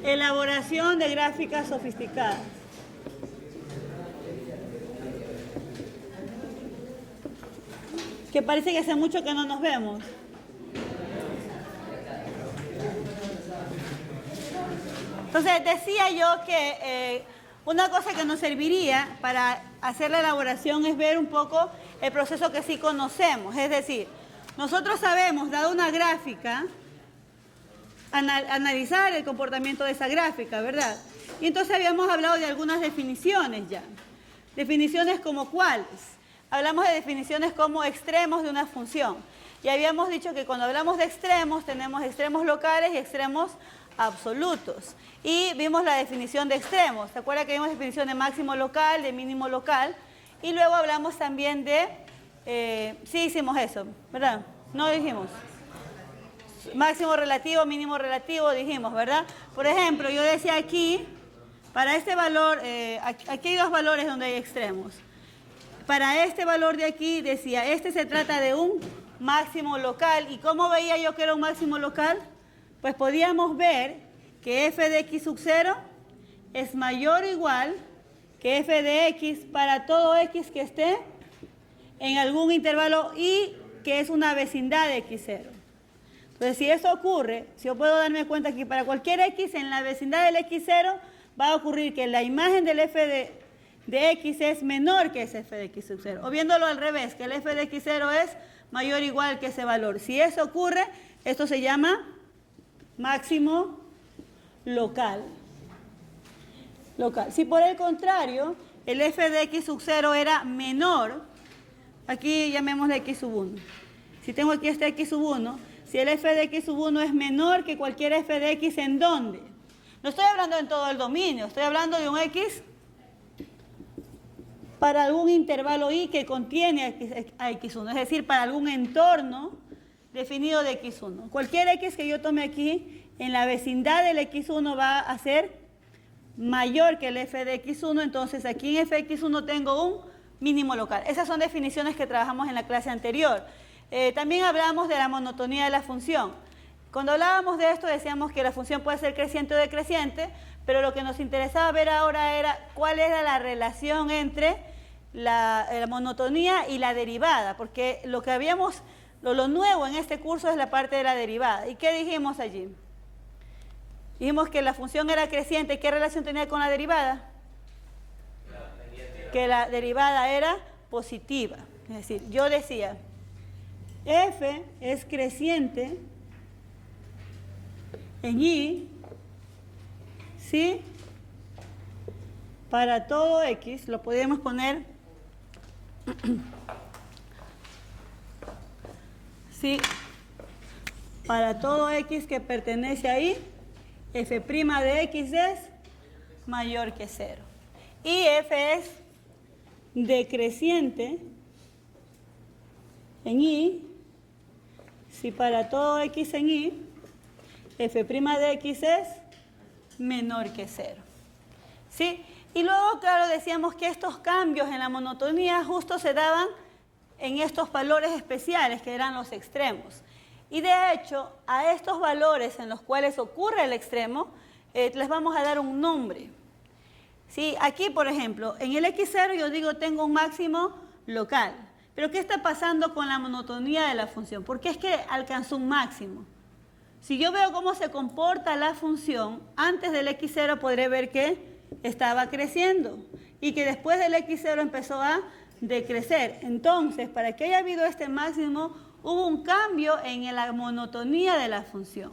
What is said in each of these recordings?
Elaboración de gráficas sofisticadas. Que parece que hace mucho que no nos vemos. Entonces decía yo que una cosa que nos serviría para hacer la elaboración es ver un poco el proceso que sí conocemos. Es decir, nosotros sabemos, dado una gráfica, analizar el comportamiento de esa gráfica, ¿verdad? Y entonces habíamos hablado de algunas definiciones ya. Definiciones como cuáles. Hablamos de definiciones como extremos de una función. Y habíamos dicho que cuando hablamos de extremos, tenemos extremos locales y extremos absolutos. Y vimos la definición de extremos. ¿Se acuerdan que vimos definición de máximo local, de mínimo local? Y luego hablamos también de... sí hicimos eso, ¿verdad? No dijimos. Máximo relativo, mínimo relativo, dijimos, ¿verdad? Por ejemplo, yo decía aquí, para este valor, aquí hay dos valores donde hay extremos. Para este valor de aquí, decía, este se trata de un máximo local. ¿Y cómo veía yo que era un máximo local? Pues podíamos ver que f de x sub 0 es mayor o igual que f de x para todo x que esté en algún intervalo y que es una vecindad de x0. Entonces, si eso ocurre, si yo puedo darme cuenta que para cualquier x en la vecindad del x0 va a ocurrir que la imagen del f de x es menor que ese f de x sub 0. O viéndolo al revés, que el f de x0 es mayor o igual que ese valor. Si eso ocurre, esto se llama máximo local. Si por el contrario, el f de x sub 0 era menor, aquí llamémosle x sub 1. Si tengo aquí este x sub 1, si el f de x sub 1 es menor que cualquier f de x, ¿en dónde? No estoy hablando en todo el dominio, estoy hablando de un x para algún intervalo i que contiene a x1, es decir, para algún entorno definido de x1. Cualquier x que yo tome aquí, en la vecindad del x1 va a ser mayor que el f de x1, entonces aquí en f de x1 tengo un mínimo local. Esas son definiciones que trabajamos en la clase anterior. También hablamos de la monotonía de la función. Cuando hablábamos de esto decíamos que la función puede ser creciente o decreciente, pero lo que nos interesaba ver ahora era cuál era la relación entre la monotonía y la derivada, porque lo que habíamos, lo nuevo en este curso es la parte de la derivada. ¿Y qué dijimos allí? Dijimos que la función era creciente. ¿Qué relación tenía con la derivada? Que la derivada era positiva. Es decir, yo decía, f es creciente en y, ¿sí? Para todo x, lo podemos poner, ¿sí? Para todo x que pertenece a y, f' de x es mayor que 0. Y f es decreciente en y, si para todo x en y, f' de x es menor que 0. ¿Sí? Y luego, claro, decíamos que estos cambios en la monotonía justo se daban en estos valores especiales que eran los extremos. Y de hecho, a estos valores en los cuales ocurre el extremo, les vamos a dar un nombre. ¿Sí? Aquí, por ejemplo, en el x0 yo digo tengo un máximo local. Pero ¿qué está pasando con la monotonía de la función? ¿Por qué es que alcanzó un máximo? Si yo veo cómo se comporta la función, antes del x0 podré ver que estaba creciendo y que después del x0 empezó a decrecer. Entonces, para que haya habido este máximo, hubo un cambio en la monotonía de la función.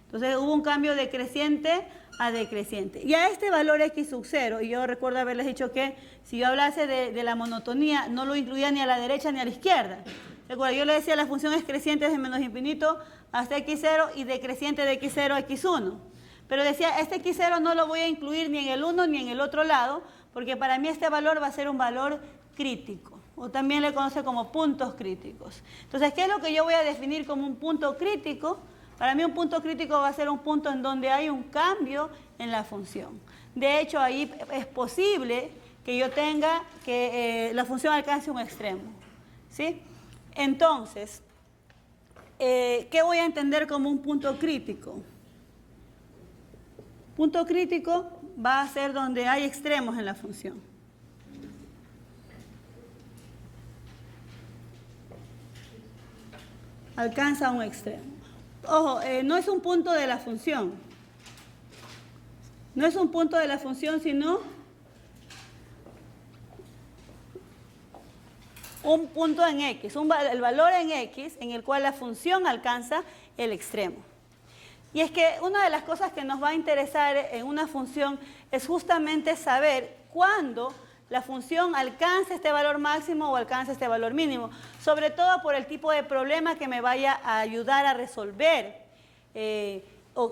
Entonces, hubo un cambio de creciente a decreciente. Y a este valor x sub 0, y yo recuerdo haberles dicho que si yo hablase de la monotonía, no lo incluía ni a la derecha ni a la izquierda. ¿Recuerda? Yo le decía la función es creciente desde menos infinito hasta x0 y decreciente de x0 a x1. Pero decía, este x0 no lo voy a incluir ni en el uno ni en el otro lado, porque para mí este valor va a ser un valor crítico, o también le conoce como puntos críticos. Entonces, ¿qué es lo que yo voy a definir como un punto crítico? Para mí un punto crítico va a ser un punto en donde hay un cambio en la función. De hecho, ahí es posible que yo tenga que la función alcance un extremo. ¿Sí? Entonces, ¿qué voy a entender como un punto crítico? punto crítico va a ser donde hay extremos en la función. Alcanza un extremo. Ojo, no es un punto de la función. No es un punto de la función, sino un punto en X, el valor en X en el cual la función alcanza el extremo. Y es que una de las cosas que nos va a interesar en una función es justamente saber cuándo la función alcanza este valor máximo o alcanza este valor mínimo, sobre todo por el tipo de problema que me vaya a ayudar a resolver o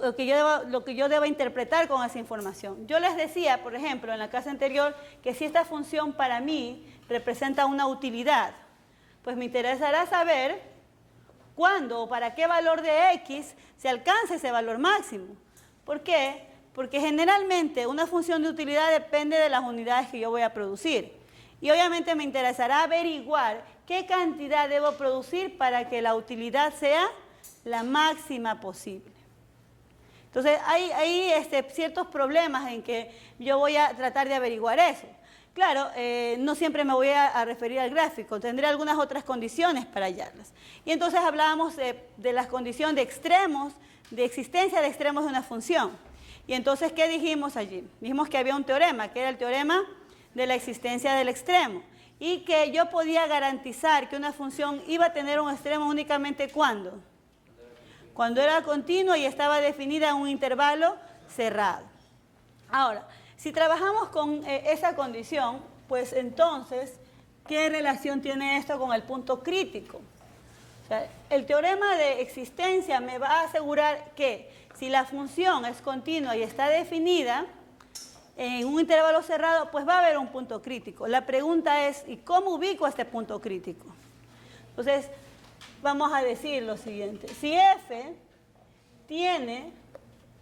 lo que yo deba interpretar con esa información. Yo les decía, por ejemplo, en la clase anterior, que si esta función para mí representa una utilidad, pues me interesará saber cuándo o para qué valor de X se alcanza ese valor máximo. ¿Por qué? Porque generalmente una función de utilidad depende de las unidades que yo voy a producir. Y obviamente me interesará averiguar qué cantidad debo producir para que la utilidad sea la máxima posible. Entonces hay ciertos problemas en que yo voy a tratar de averiguar eso. Claro, no siempre me voy a referir al gráfico, tendré algunas otras condiciones para hallarlas. Y entonces hablábamos de las condiciones de extremos, de existencia de extremos de una función. Y entonces, ¿qué dijimos allí? Dijimos que había un teorema, que era el teorema de la existencia del extremo. Y que yo podía garantizar que una función iba a tener un extremo únicamente ¿cuándo? Cuando era continua y estaba definida en un intervalo cerrado. Ahora, si trabajamos con esa condición, pues entonces, ¿qué relación tiene esto con el punto crítico? O sea, el teorema de existencia me va a asegurar que si la función es continua y está definida en un intervalo cerrado, pues va a haber un punto crítico. La pregunta es, ¿y cómo ubico este punto crítico? Entonces, vamos a decir lo siguiente. Si f tiene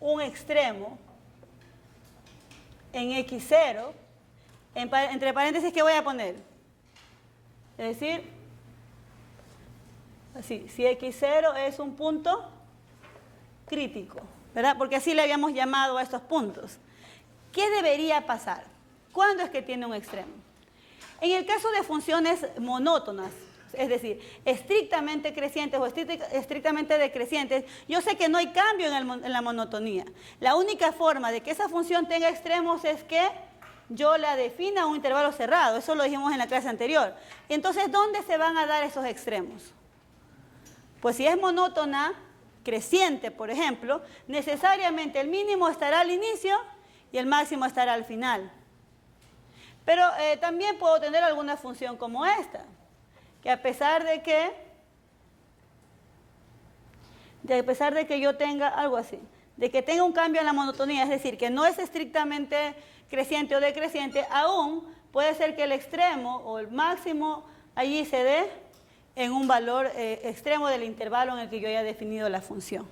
un extremo en x0, entre paréntesis, ¿qué voy a poner? Es decir, así, si x0 es un punto crítico, ¿verdad? Porque así le habíamos llamado a estos puntos. ¿Qué debería pasar? ¿Cuándo es que tiene un extremo? En el caso de funciones monótonas, es decir, estrictamente crecientes o estrictamente decrecientes, yo sé que no hay cambio en la monotonía. La única forma de que esa función tenga extremos es que yo la defina a un intervalo cerrado. Eso lo dijimos en la clase anterior. Entonces, ¿dónde se van a dar esos extremos? Pues si es monótona, creciente, por ejemplo, necesariamente el mínimo estará al inicio y el máximo estará al final. Pero también puedo tener alguna función como esta, que a pesar de que yo tenga algo así, de que tenga un cambio en la monotonía, es decir, que no es estrictamente creciente o decreciente, aún puede ser que el extremo o el máximo allí se dé en un valor extremo del intervalo en el que yo haya definido la función.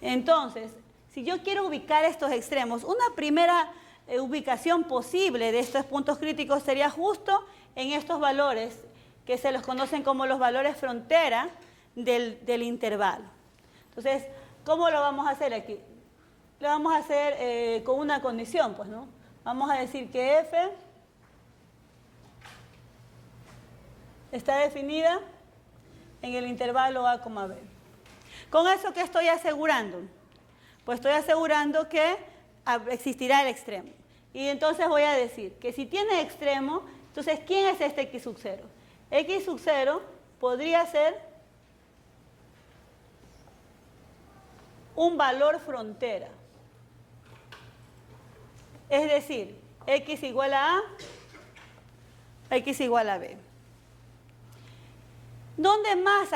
Entonces, si yo quiero ubicar estos extremos, una primera ubicación posible de estos puntos críticos sería justo en estos valores que se los conocen como los valores frontera del intervalo. Entonces, ¿cómo lo vamos a hacer aquí? Lo vamos a hacer con una condición, pues, ¿no? Vamos a decir que f está definida en el intervalo a, b. ¿Con eso qué estoy asegurando? Pues estoy asegurando que existirá el extremo. Y entonces voy a decir que si tiene extremo, entonces, ¿quién es este x sub 0? X sub 0 podría ser un valor frontera. Es decir, x igual a A, x igual a B. ¿Dónde más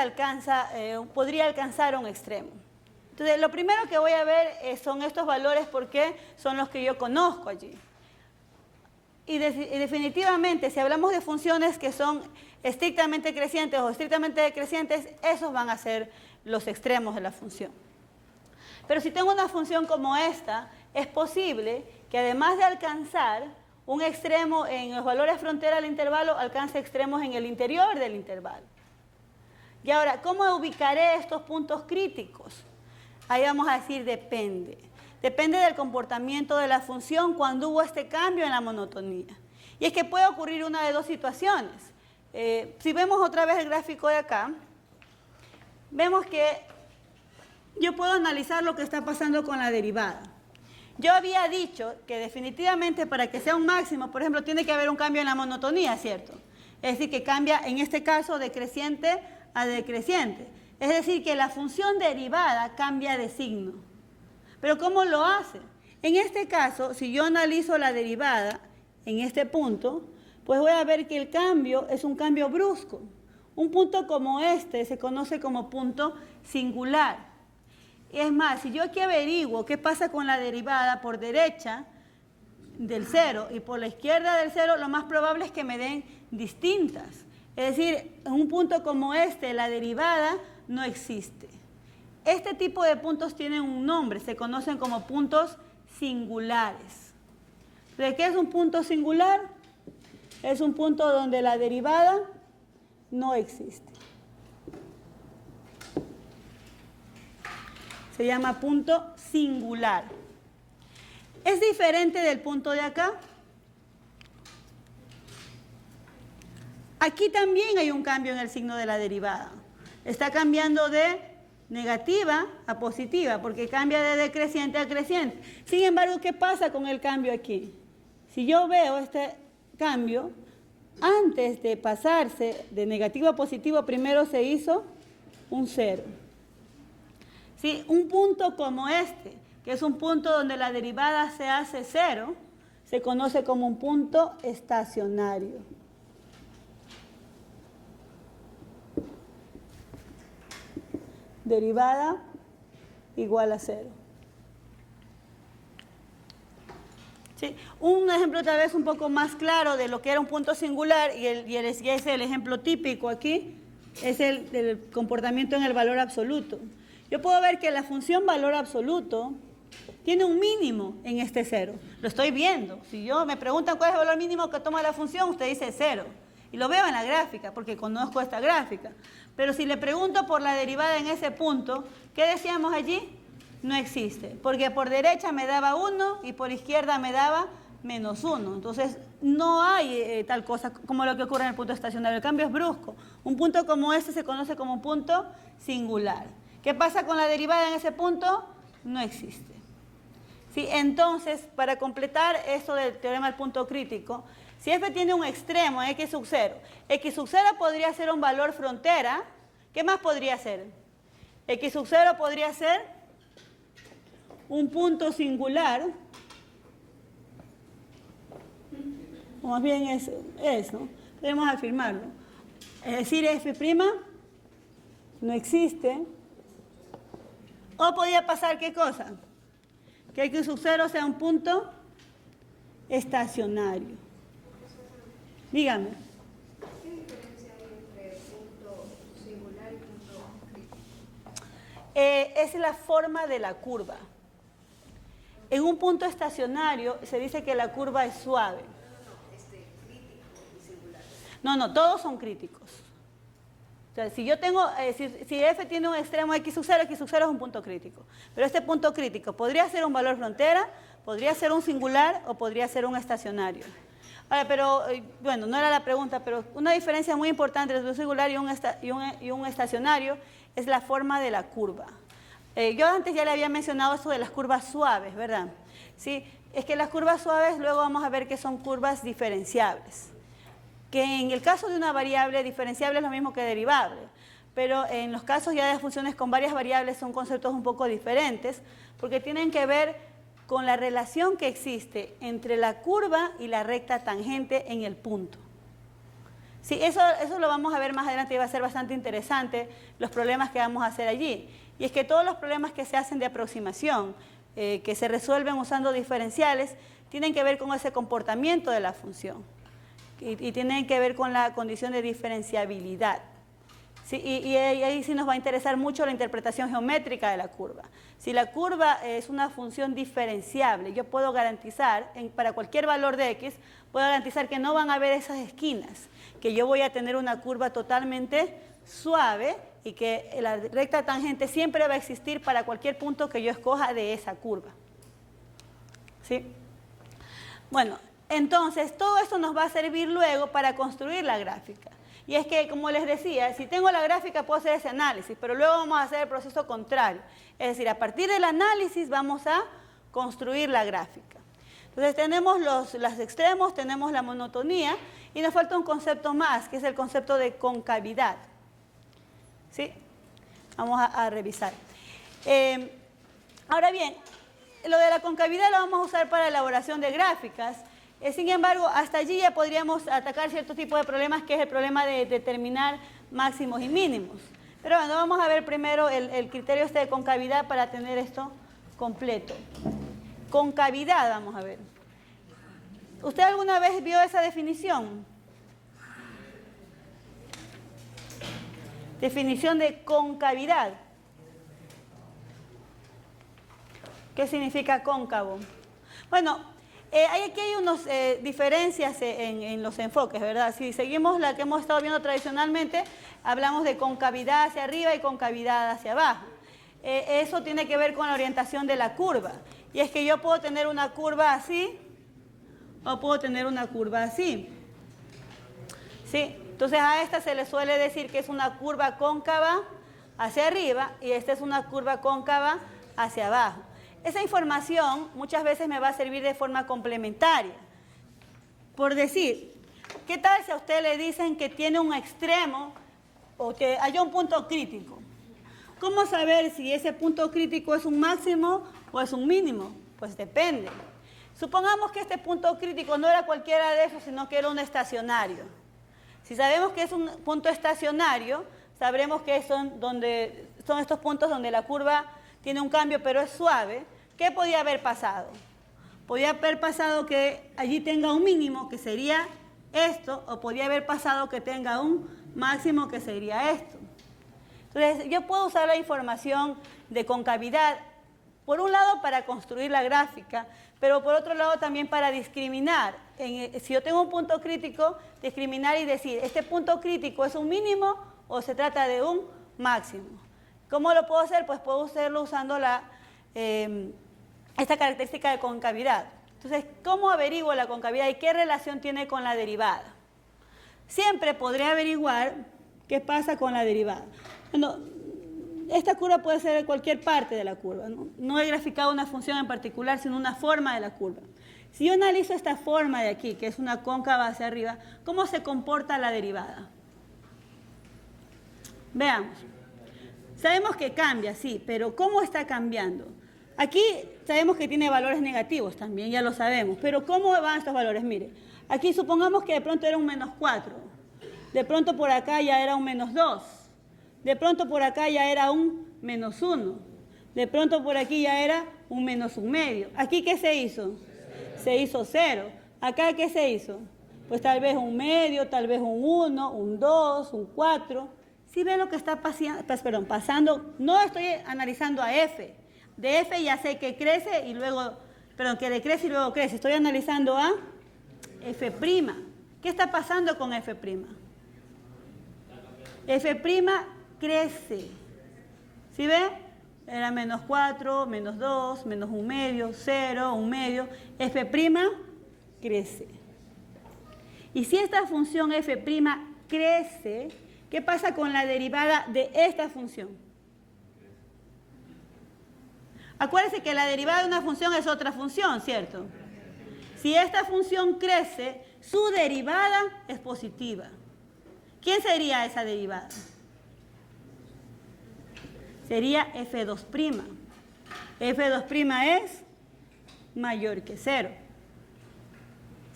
podría alcanzar un extremo? Entonces, lo primero que voy a ver son estos valores porque son los que yo conozco allí. Y definitivamente, si hablamos de funciones que son estrictamente crecientes o estrictamente decrecientes, esos van a ser los extremos de la función. Pero si tengo una función como esta, es posible que además de alcanzar un extremo en los valores frontera del intervalo, alcance extremos en el interior del intervalo. Y ahora, ¿cómo ubicaré estos puntos críticos? Ahí vamos a decir depende. depende del comportamiento de la función cuando hubo este cambio en la monotonía. Y es que puede ocurrir una de dos situaciones. Si vemos otra vez el gráfico de acá, vemos que yo puedo analizar lo que está pasando con la derivada. Yo había dicho que definitivamente para que sea un máximo, por ejemplo, tiene que haber un cambio en la monotonía, ¿cierto? Es decir, que cambia, en este caso, de creciente a decreciente. Es decir, que la función derivada cambia de signo. ¿Pero cómo lo hace? En este caso, si yo analizo la derivada en este punto, pues voy a ver que el cambio es un cambio brusco. Un punto como este se conoce como punto singular. Es más, si yo aquí averiguo qué pasa con la derivada por derecha del 0 y por la izquierda del 0, lo más probable es que me den distintas. Es decir, en un punto como este, la derivada no existe. Este tipo de puntos tienen un nombre, se conocen como puntos singulares. ¿De qué es un punto singular? Es un punto donde la derivada no existe. Se llama punto singular. ¿Es diferente del punto de acá? Aquí también hay un cambio en el signo de la derivada. Está cambiando de negativa a positiva, porque cambia de decreciente a creciente. Sin embargo, ¿qué pasa con el cambio aquí? Si yo veo este cambio, antes de pasarse de negativo a positivo, primero se hizo un 0. ¿Sí? Un punto como este, que es un punto donde la derivada se hace 0, se conoce como un punto estacionario. Derivada igual a 0. ¿Sí? Un ejemplo tal vez un poco más claro de lo que era un punto singular, y es el ejemplo típico aquí, es el comportamiento en el valor absoluto. Yo puedo ver que la función valor absoluto tiene un mínimo en este 0. Lo estoy viendo. Si yo me preguntan cuál es el valor mínimo que toma la función, usted dice 0. Y lo veo en la gráfica, porque conozco esta gráfica. Pero si le pregunto por la derivada en ese punto, ¿qué decíamos allí? No existe. Porque por derecha me daba 1 y por izquierda me daba menos 1. Entonces, no hay tal cosa como lo que ocurre en el punto estacionario. El cambio es brusco. Un punto como este se conoce como un punto singular. ¿Qué pasa con la derivada en ese punto? No existe. ¿Sí? Entonces, para completar esto del teorema del punto crítico, si f tiene un extremo en x sub 0, x sub 0 podría ser un valor frontera. ¿Qué más podría ser? X sub 0 podría ser un punto singular, o más bien es, ¿no? Debemos afirmarlo. Es decir, f' no existe. O podría pasar, ¿qué cosa? Que x sub 0 sea un punto estacionario. Dígame. ¿Qué diferencia hay entre punto singular y punto crítico? Es la forma de la curva. En un punto estacionario se dice que la curva es suave. Crítico y singular. No, todos son críticos. O sea, si yo tengo, si f tiene un extremo x sub 0 es un punto crítico. Pero este punto crítico podría ser un valor frontera, podría ser un singular o podría ser un estacionario. Ahora, pero, bueno, no era la pregunta, pero una diferencia muy importante entre un singular y un estacionario es la forma de la curva. Yo antes ya le había mencionado esto de las curvas suaves, ¿verdad? Sí, es que las curvas suaves luego vamos a ver que son curvas diferenciables. Que en el caso de una variable diferenciable es lo mismo que derivable, pero en los casos ya de funciones con varias variables son conceptos un poco diferentes, porque tienen que ver con la relación que existe entre la curva y la recta tangente en el punto. Sí, eso lo vamos a ver más adelante y va a ser bastante interesante los problemas que vamos a hacer allí. Y es que todos los problemas que se hacen de aproximación, que se resuelven usando diferenciales, tienen que ver con ese comportamiento de la función. Y tienen que ver con la condición de diferenciabilidad. ¿Sí? Y ahí sí nos va a interesar mucho la interpretación geométrica de la curva. Si la curva es una función diferenciable, yo puedo garantizar, para cualquier valor de x, puedo garantizar que no van a haber esas esquinas, que yo voy a tener una curva totalmente suave y que la recta tangente siempre va a existir para cualquier punto que yo escoja de esa curva. ¿sí? Bueno, entonces todo esto nos va a servir luego para construir la gráfica. Y es que, como les decía, si tengo la gráfica puedo hacer ese análisis, pero luego vamos a hacer el proceso contrario. Es decir, a partir del análisis vamos a construir la gráfica. Entonces tenemos los extremos, tenemos la monotonía y nos falta un concepto más, que es el concepto de concavidad. ¿Sí? Vamos a revisar. Ahora bien, lo de la concavidad lo vamos a usar para elaboración de gráficas. Sin embargo, hasta allí ya podríamos atacar cierto tipo de problemas, que es el problema de determinar máximos y mínimos. Pero bueno, vamos a ver primero el criterio de concavidad para tener esto completo. Concavidad, vamos a ver. ¿Usted alguna vez vio esa definición? Definición de concavidad. ¿Qué significa cóncavo? Bueno, aquí hay unas diferencias en los enfoques, ¿verdad? Si seguimos la que hemos estado viendo tradicionalmente, hablamos de concavidad hacia arriba y concavidad hacia abajo. Eso tiene que ver con la orientación de la curva. Y es que yo puedo tener una curva así o puedo tener una curva así. ¿Sí? Entonces a esta se le suele decir que es una curva cóncava hacia arriba y esta es una curva cóncava hacia abajo. Esa información muchas veces me va a servir de forma complementaria. Por decir, ¿qué tal si a usted le dicen que tiene un extremo o que haya un punto crítico? ¿Cómo saber si ese punto crítico es un máximo o es un mínimo? Pues depende. Supongamos que este punto crítico no era cualquiera de esos, sino que era un estacionario. Si sabemos que es un punto estacionario, sabremos que son estos puntos donde la curva tiene un cambio, pero es suave. ¿Qué podía haber pasado? Podía haber pasado que allí tenga un mínimo, que sería esto, o podía haber pasado que tenga un máximo, que sería esto. Entonces, yo puedo usar la información de concavidad, por un lado para construir la gráfica, pero por otro lado también para discriminar. Si yo tengo un punto crítico, discriminar y decir, ¿este punto crítico es un mínimo o se trata de un máximo? ¿Cómo lo puedo hacer? Pues puedo hacerlo usando esta característica de concavidad. Entonces, ¿cómo averiguo la concavidad y qué relación tiene con la derivada? Siempre podré averiguar qué pasa con la derivada. Bueno, esta curva puede ser cualquier parte de la curva, ¿no? No he graficado una función en particular, sino una forma de la curva. Si yo analizo esta forma de aquí, que es una cóncava hacia arriba, ¿cómo se comporta la derivada? Veamos. Sabemos que cambia, sí, pero ¿cómo está cambiando? Aquí sabemos que tiene valores negativos también, ya lo sabemos, pero ¿cómo van estos valores? Mire, aquí supongamos que de pronto era un menos 4, de pronto por acá ya era un menos 2, de pronto por acá ya era un menos 1, de pronto por aquí ya era un menos 1/2. ¿Aquí qué se hizo? Se hizo 0. ¿Acá qué se hizo? Pues tal vez 1/2, tal vez un 1, un 2, un 4. Si ve lo que está pasando, no estoy analizando a f. De f ya sé que crece y luego, que decrece y luego crece. Estoy analizando a f'. ¿Qué está pasando con f'? F' crece. ¿Sí ve? Era menos 4, menos 2, menos 1/2, 0, 1/2. F' crece. Y si esta función f' crece, ¿qué pasa con la derivada de esta función? Acuérdense que la derivada de una función es otra función, ¿cierto? Si esta función crece, su derivada es positiva. ¿Quién sería esa derivada? Sería f2'. f2' es mayor que 0.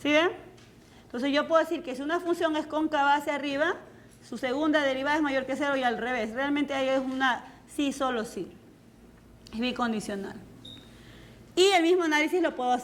¿Sí ven? Entonces yo puedo decir que si una función es cóncava hacia arriba, su segunda derivada es mayor que 0 y al revés. Realmente ahí es una sí, solo sí. Es bicondicional. Y el mismo análisis lo puedo hacer